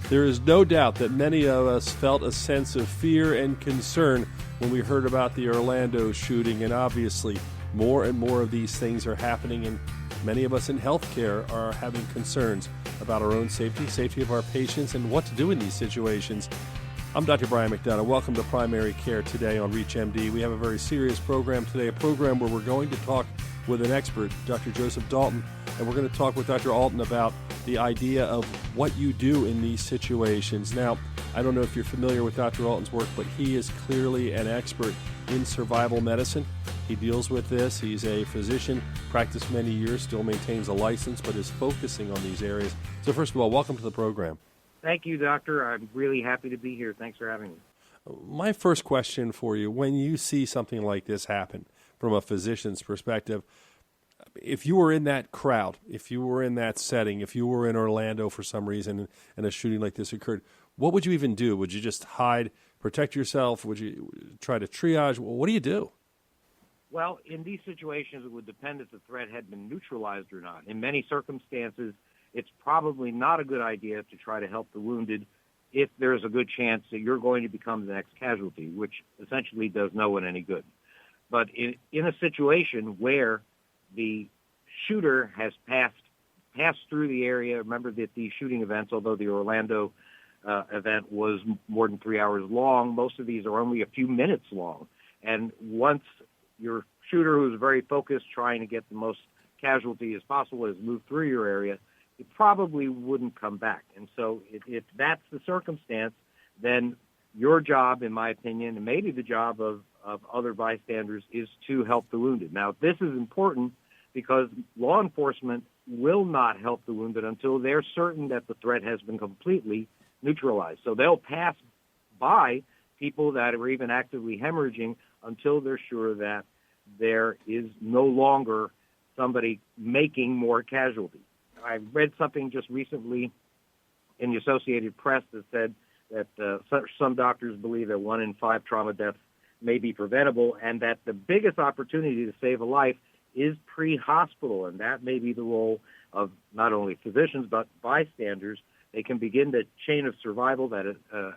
There is no doubt that many of us felt a sense of fear and concern when we heard about the Orlando shooting, and obviously more and more of these things are happening, and many of us in healthcare are having concerns about our own safety of our patients, and what to do in these situations. I'm Dr. Brian McDonough. Welcome to Primary Care Today on ReachMD. We have a very serious program today, a program where we're going to talk with an expert, Dr. Joseph Dalton, and we're going to talk with Dr. Alton about the idea of what you do in these situations. Now, I don't know if you're familiar with Dr. Alton's work, but he is clearly an expert in survival medicine. He deals with this. He's a physician, practiced many years, still maintains a license, but is focusing on these areas. So first of all, welcome to the program. Thank you, Doctor. I'm really happy to be here. Thanks for having me. My first question for you, when you see something like this happen from a physician's perspective, if you were in that crowd, if you were in that setting, if you were in Orlando for some reason and a shooting like this occurred, what would you even do? Would you just hide, protect yourself? Would you try to triage? What do you do? Well, in these situations, it would depend if the threat had been neutralized or not. In many circumstances, it's probably not a good idea to try to help the wounded if there's a good chance that you're going to become the next casualty, which essentially does no one any good. But in a situation where the shooter has passed through the area, remember that these shooting events, although the Orlando event was more than 3 hours long, most of these are only a few minutes long. And once your shooter, who's very focused, trying to get the most casualty as possible, has moved through your area, it probably wouldn't come back. And so if that's the circumstance, then your job, in my opinion, and maybe the job of other bystanders, is to help the wounded. Now, this is important because law enforcement will not help the wounded until they're certain that the threat has been completely neutralized. So they'll pass by people that are even actively hemorrhaging until they're sure that there is no longer somebody making more casualties. I read something just recently in the Associated Press that said that some doctors believe that 1 in 5 trauma deaths may be preventable, and that the biggest opportunity to save a life is pre-hospital, and that may be the role of not only physicians but bystanders. They can begin the chain of survival that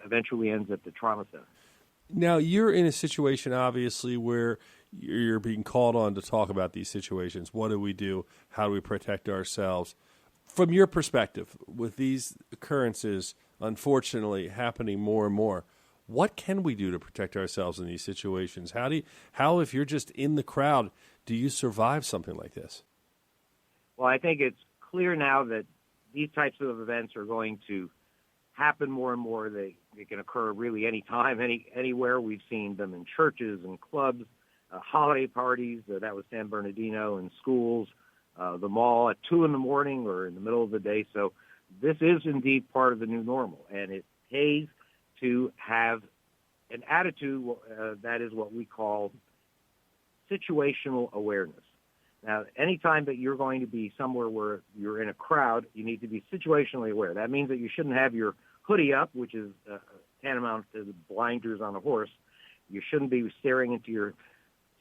eventually ends at the trauma center. Now, you're in a situation, obviously, where you're being called on to talk about these situations. What do we do? How do we protect ourselves? From your perspective, with these occurrences, unfortunately, happening more and more, what can we do to protect ourselves in these situations? How, if you're just in the crowd, do you survive something like this? Well, I think it's clear now that these types of events are going to happen more and more. They can occur really any time, anywhere. We've seen them in churches and clubs, holiday parties. That was San Bernardino, in schools, the mall at 2 in the morning or in the middle of the day. So this is indeed part of the new normal, and it pays to have an attitude that is what we call situational awareness. Now, anytime that you're going to be somewhere where you're in a crowd, you need to be situationally aware. That means that you shouldn't have your hoodie up, which is tantamount to the blinders on a horse. You shouldn't be staring into your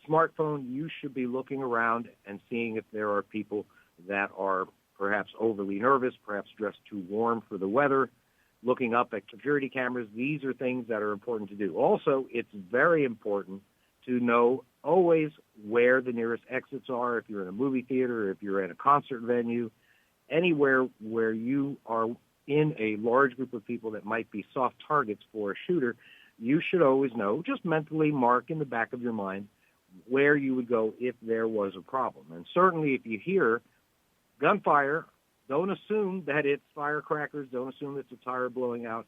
smartphone. You should be looking around and seeing if there are people that are perhaps overly nervous, perhaps dressed too warm for the weather, looking up at security cameras. These are things that are important to do. Also, it's very important to know always where the nearest exits are. If you're in a movie theater, if you're at a concert venue, anywhere where you are in a large group of people that might be soft targets for a shooter, you should always know, just mentally mark in the back of your mind, where you would go if there was a problem. And certainly if you hear gunfire, don't assume that it's firecrackers. Don't assume it's a tire blowing out.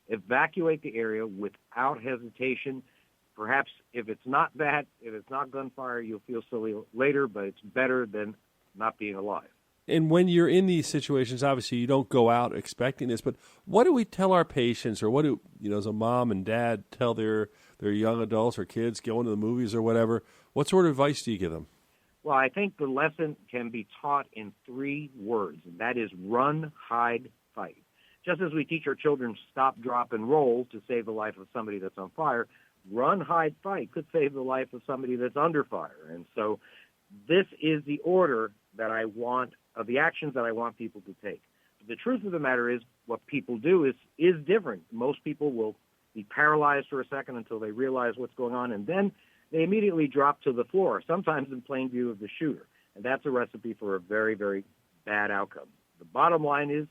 Evacuate the area without hesitation. Perhaps if it's not that, if it's not gunfire, you'll feel silly later, but it's better than not being alive. And when you're in these situations, obviously you don't go out expecting this, but what do we tell our patients, or what do, as a mom and dad tell their young adults or kids going to the movies or whatever? What sort of advice do you give them? Well, I think the lesson can be taught in 3 words, and that is run, hide, fight. Just as we teach our children stop, drop, and roll to save the life of somebody that's on fire, run, hide, fight could save the life of somebody that's under fire. And so this is the order that I want, of the actions that I want people to take. the truth of the matter is what people do is different. Most people will be paralyzed for a second until they realize what's going on, and then they immediately drop to the floor, sometimes in plain view of the shooter. And that's a recipe for a very, very bad outcome. The bottom line is,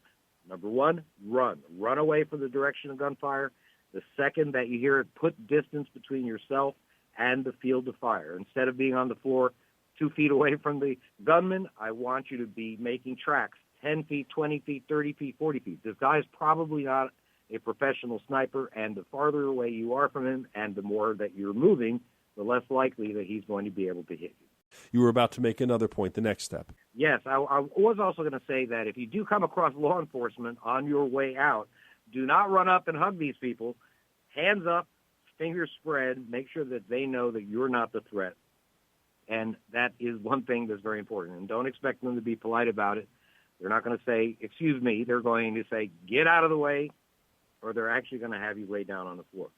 number one, run. Run away from the direction of gunfire. The second that you hear it, put distance between yourself and the field of fire. Instead of being on the floor 2 feet away from the gunman, I want you to be making tracks 10 feet, 20 feet, 30 feet, 40 feet. This guy's probably not a professional sniper, and the farther away you are from him and the more that you're moving, the less likely that he's going to be able to hit you. You were about to make another point, the next step. Yes, I was also going to say that if you do come across law enforcement on your way out, do not run up and hug these people. Hands up, fingers spread, make sure that they know that you're not the threat. And that is one thing that's very important. And don't expect them to be polite about it. They're not going to say, excuse me. They're going to say, get out of the way, or they're actually going to have you lay down on the floor.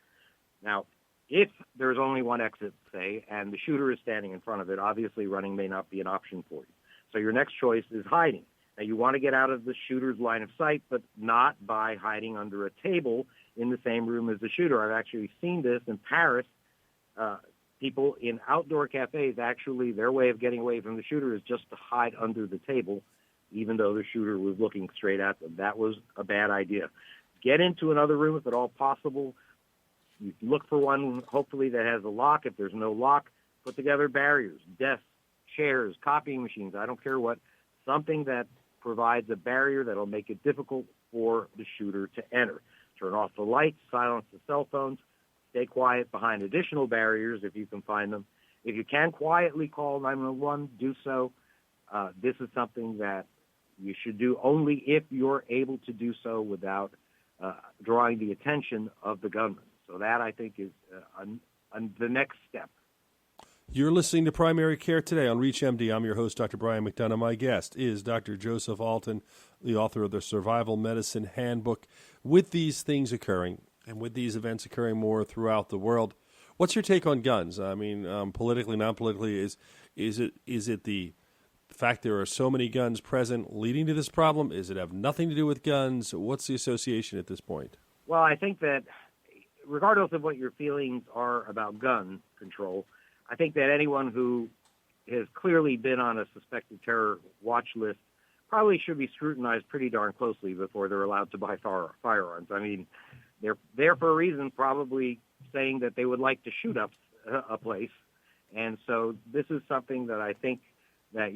Now, if there's only one exit, say, and the shooter is standing in front of it, obviously running may not be an option for you. So your next choice is hiding. Now, you want to get out of the shooter's line of sight, but not by hiding under a table in the same room as the shooter. I've actually seen this in Paris. People in outdoor cafes, actually, their way of getting away from the shooter is just to hide under the table, even though the shooter was looking straight at them. That was a bad idea. Get into another room if at all possible. You look for one, hopefully, that has a lock. If there's no lock, put together barriers, desks, chairs, copying machines, I don't care what, something that provides a barrier that will make it difficult for the shooter to enter. Turn off the lights, silence the cell phones, stay quiet behind additional barriers if you can find them. If you can quietly call 911, do so. This is something that you should do only if you're able to do so without drawing the attention of the gunman. So that, I think, is the next step. You're listening to Primary Care Today on ReachMD. I'm your host, Dr. Brian McDonough. My guest is Dr. Joseph Alton, the author of the Survival Medicine Handbook. With these things occurring, and with these events occurring more throughout the world, what's your take on guns? I mean, politically, non-politically, is it the fact there are so many guns present leading to this problem? Is it have nothing to do with guns? What's the association at this point? Well, I think that regardless of what your feelings are about gun control, I think that anyone who has clearly been on a suspected terror watch list probably should be scrutinized pretty darn closely before they're allowed to buy firearms. I mean, they're there for a reason, probably saying that they would like to shoot up a place. And so this is something that I think that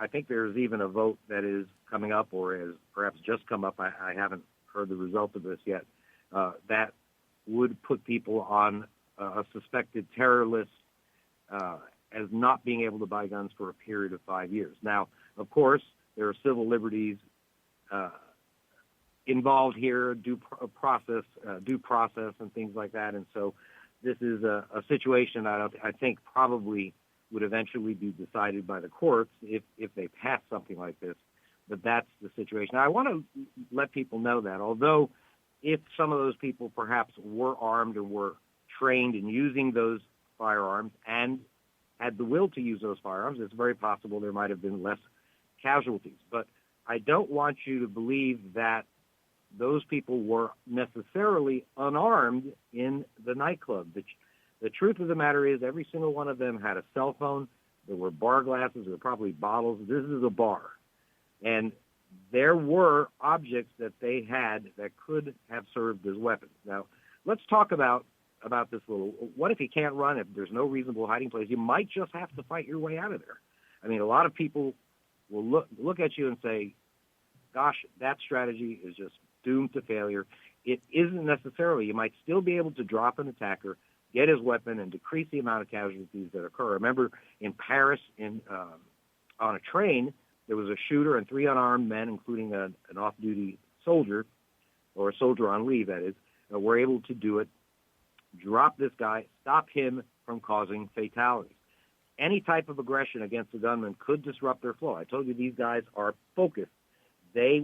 I think there's even a vote that is coming up or has perhaps just come up. I haven't heard the result of this yet. That would put people on a suspected terror list as not being able to buy guns for a period of 5 years. Now, of course, there are civil liberties involved here, due process and things like that. And so this is a situation that I think probably would eventually be decided by the courts if they pass something like this. But that's the situation. Now, I want to let people know that although if some of those people perhaps were armed or were trained in using those firearms and had the will to use those firearms, it's very possible there might have been less casualties. But I don't want you to believe that those people were necessarily unarmed in the nightclub. The truth of the matter is every single one of them had a cell phone. There were bar glasses. There were probably bottles. This is a bar. And there were objects that they had that could have served as weapons. Now, let's talk about this little. What if you can't run? If there's no reasonable hiding place, you might just have to fight your way out of there. I mean, a lot of people will look at you and say, gosh, that strategy is just doomed to failure. It isn't necessarily. You might still be able to drop an attacker, get his weapon, and decrease the amount of casualties that occur. I remember in Paris, on a train, there was a shooter and 3 unarmed men, including an off-duty soldier, or a soldier on leave, that is, were able to do it, drop this guy, stop him from causing fatalities. Any type of aggression against a gunman could disrupt their flow. I told you these guys are focused. They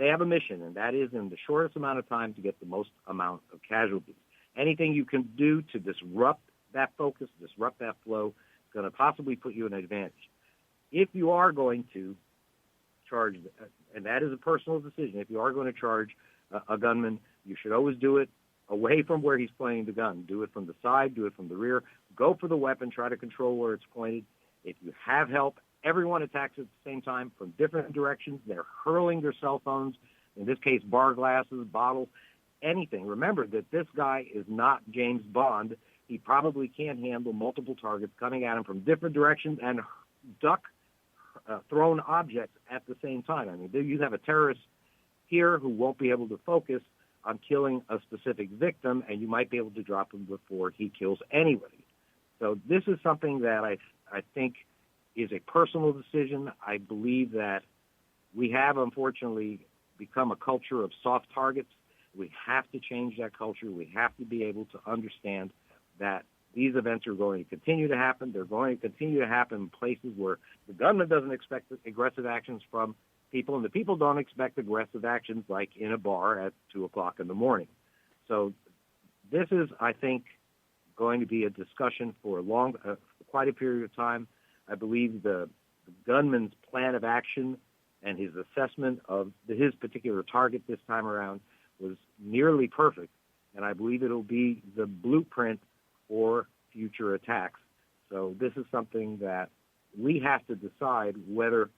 have a mission, and that is in the shortest amount of time to get the most amount of casualties. Anything you can do to disrupt that focus, disrupt that flow, is going to possibly put you in an advantage. If you are going to charge and that is a personal decision. If you are going to charge a gunman, you should always do it away from where he's pointing the gun. Do it from the side, do it from the rear. Go for the weapon, try to control where it's pointed. If you have help, everyone attacks at the same time from different directions. They're hurling their cell phones, in this case, bar glasses, bottles, anything. Remember that this guy is not James Bond. He probably can't handle multiple targets coming at him from different directions and duck thrown objects at the same time. I mean, you have a terrorist here who won't be able to focus on killing a specific victim, and you might be able to drop him before he kills anybody. So this is something that I think is a personal decision. I believe that we have, unfortunately, become a culture of soft targets. We have to change that culture. We have to be able to understand that these events are going to continue to happen. They're going to continue to happen in places where the gunman doesn't expect aggressive actions from people, and the people don't expect aggressive actions like in a bar at 2 o'clock in the morning. So this is, I think, going to be a discussion for quite a period of time. I believe the gunman's plan of action and his assessment of his particular target this time around was nearly perfect, and I believe it'll be the blueprint for future attacks. So this is something that we have to decide whether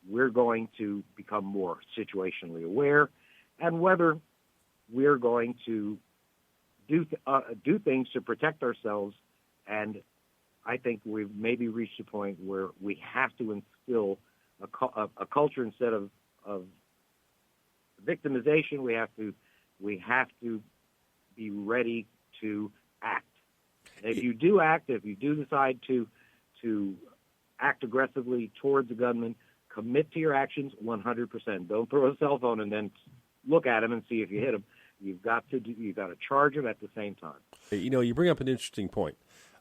we're going to become more situationally aware and whether we're going to do things to protect ourselves. And I think we've maybe reached a point where we have to instill a culture instead of victimization. We have to be ready to act. And if you do act, if you do decide to act aggressively towards a gunman, commit to your actions 100%. Don't throw a cell phone and then look at him and see if you hit him. You've got to charge him at the same time. You know, you bring up an interesting point.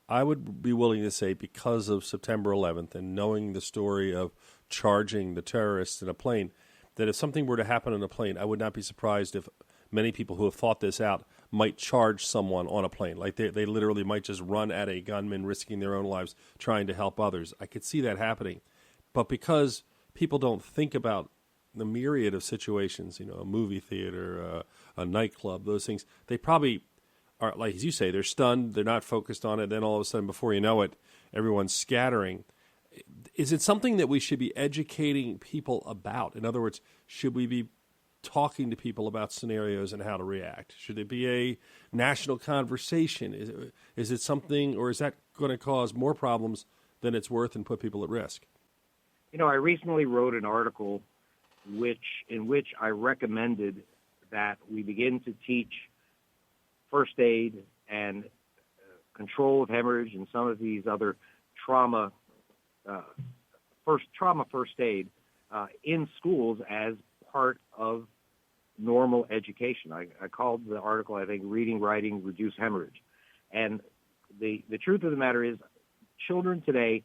I would be willing to say, because of September 11th and knowing the story of charging the terrorists in a plane, that if something were to happen on a plane, I would not be surprised if many people who have thought this out might charge someone on a plane. Like they literally might just run at a gunman, risking their own lives, trying to help others. I could see that happening. But because people don't think about the myriad of situations, you know, a movie theater, a nightclub, those things, they probably are, like as you say, they're stunned, they're not focused on it, then all of a sudden, before you know it, everyone's scattering. Is it something that we should be educating people about? In other words, should we be talking to people about scenarios and how to react? Should it be a national conversation? Is it something, or is that going to cause more problems than it's worth and put people at risk? You know, I recently wrote an article in which I recommended that we begin to teach first aid and control of hemorrhage and some of these other trauma first aid in schools as part of normal education. I called the article, I think, Reading, Writing, Reduce Hemorrhage. And the truth of the matter is children today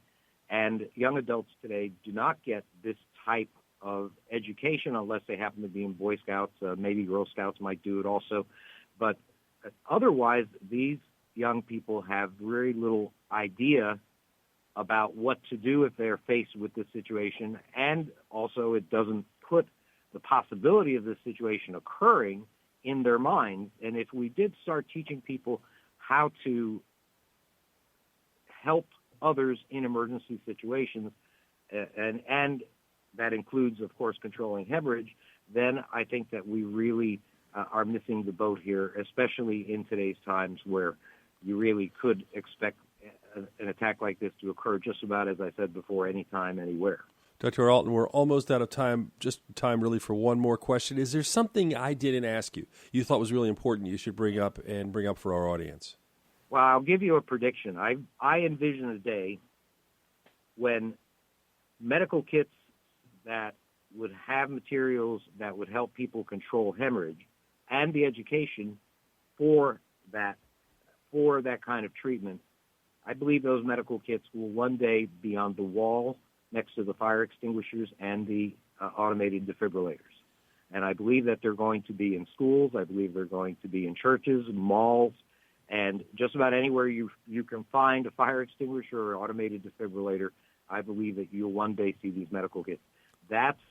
and young adults today do not get this type of education unless they happen to be in Boy Scouts. Maybe Girl Scouts might do it also. But otherwise, these young people have very little idea about what to do if they're faced with this situation. And also, it doesn't put the possibility of this situation occurring in their minds. And if we did start teaching people how to help others in emergency situations, and that includes, of course, controlling hemorrhage, then I think that we really are missing the boat here, especially in today's times where you really could expect an attack like this to occur just about, as I said before, anytime, anywhere. Dr. Alton, we're almost out of time, just time really for one more question. Is there something I didn't ask you thought was really important you should bring up for our audience? Well, I'll give you a prediction. I envision a day when medical kits that would have materials that would help people control hemorrhage and the education for that kind of treatment, I believe those medical kits will one day be on the wall next to the fire extinguishers and the automated defibrillators. And I believe that they're going to be in schools. I believe they're going to be in churches, malls, and just about anywhere you can find a fire extinguisher or automated defibrillator. I believe that you'll one day see these medical kits. That's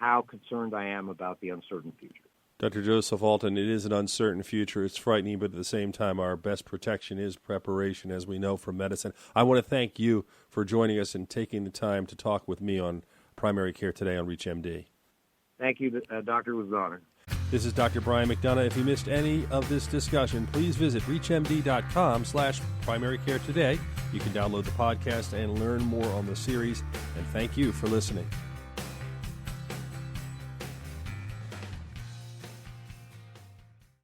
how concerned I am about the uncertain future. Dr. Joseph Alton, it is an uncertain future. It's frightening, but at the same time, our best protection is preparation, as we know from medicine. I want to thank you for joining us and taking the time to talk with me on Primary Care Today on ReachMD. Thank you, Doctor. It was an honor. This is Dr. Brian McDonough. If you missed any of this discussion, please visit reachmd.com/primary care today. You can download the podcast and learn more on the series. And thank you for listening.